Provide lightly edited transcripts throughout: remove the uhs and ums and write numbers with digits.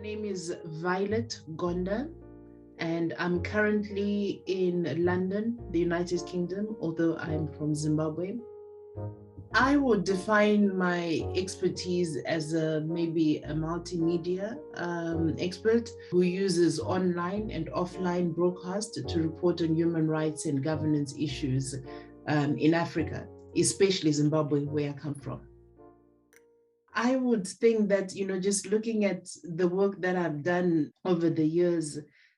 name is Violet Gonda, and I'm currently in London, the United Kingdom, although I'm from Zimbabwe. I would define my expertise as maybe a multimedia expert who uses online and offline broadcast to report on human rights and governance issues in Africa, especially Zimbabwe, where I come from. I would think that, just looking at the work that I've done over the years,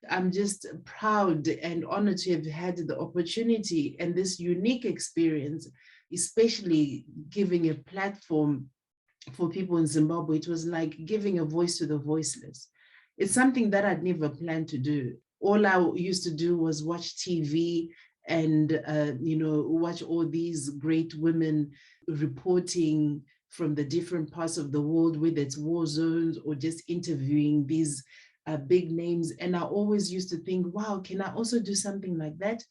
I'm just proud and honored to have had the opportunity and this unique experience, especially giving a platform for people in Zimbabwe. It was like giving a voice to the voiceless. It's something that I'd never planned to do. All I used to do was watch TV and, watch all these great women reporting from the different parts of the world, whether it's war zones or just interviewing these big names. And I always used to think, wow, can I also do something like that?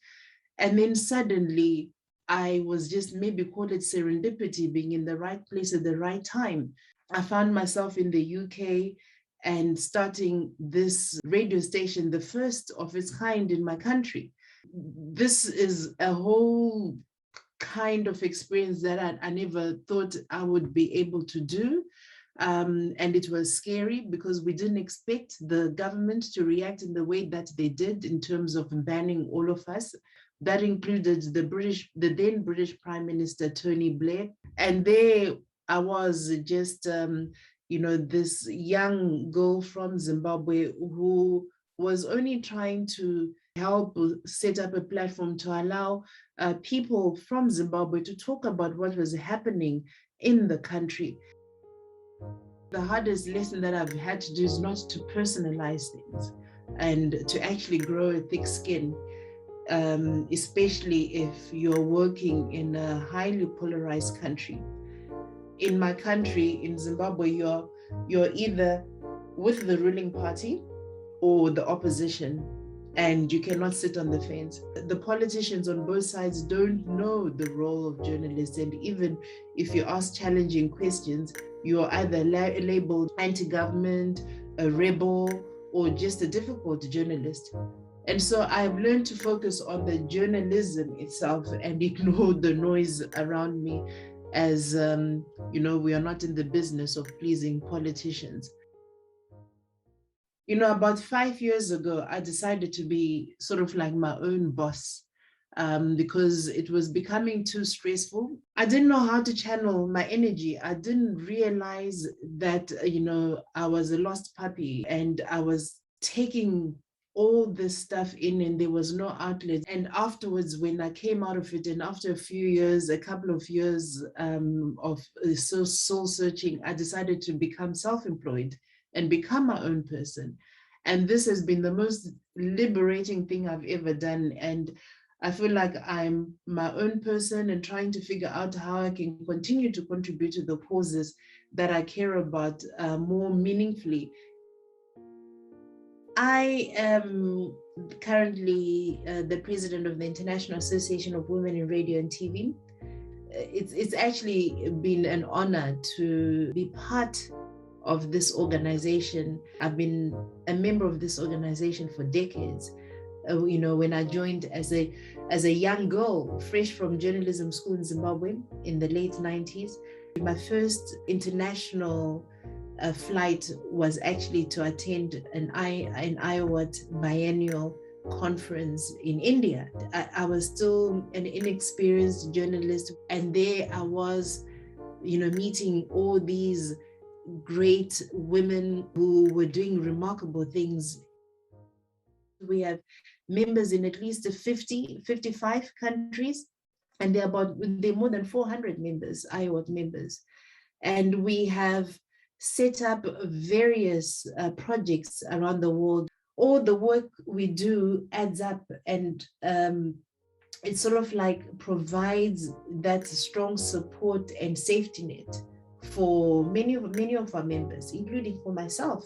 And then suddenly I was just, maybe call it serendipity, being in the right place at the right time. I found myself in the UK and starting this radio station, the first of its kind in my country. This is a whole kind of experience that I never thought I would be able to do. And it was scary because we didn't expect the government to react in the way that they did in terms of banning all of us. That included the then British Prime Minister, Tony Blair. And there I was just, this young girl from Zimbabwe who was only trying to help set up a platform to allow people from Zimbabwe to talk about what was happening in the country. The hardest lesson that I've had to do is not to personalize things and to actually grow a thick skin, especially if you're working in a highly polarized country. In my country, in Zimbabwe, you're either with the ruling party or the opposition, and you cannot sit on the fence. The politicians on both sides don't know the role of journalists, and even if you ask challenging questions, you're either labeled anti-government, a rebel, or just a difficult journalist. And so I've learned to focus on the journalism itself and ignore the noise around me, as we are not in the business of pleasing politicians. About 5 years ago, I decided to be sort of like my own boss because it was becoming too stressful. I didn't know how to channel my energy. I didn't realize that, I was a lost puppy and I was taking all this stuff in and there was no outlet. And afterwards, when I came out of it, and after a couple of years of soul searching, I decided to become self-employed and become my own person. And this has been the most liberating thing I've ever done. And I feel like I'm my own person and trying to figure out how I can continue to contribute to the causes that I care about more meaningfully. I am currently the president of the International Association of Women in Radio and TV. It's actually been an honor to be part of this organization. I've been a member of this organization for decades. When I joined as a young girl, fresh from journalism school in Zimbabwe in the late 90s, my first international flight was actually to attend an IAWRT biennial conference in India. I was still an inexperienced journalist, and there I was, meeting all these great women who were doing remarkable things. We have members in at least 55 countries, and there are more than 400 members, IAWRT members. And we have set up various projects around the world. All the work we do adds up, and it sort of like provides that strong support and safety net for many of our members, including for myself.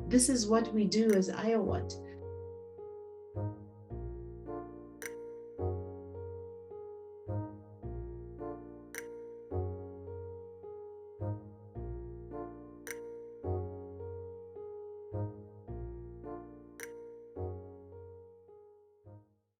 This is what we do as IAWRT.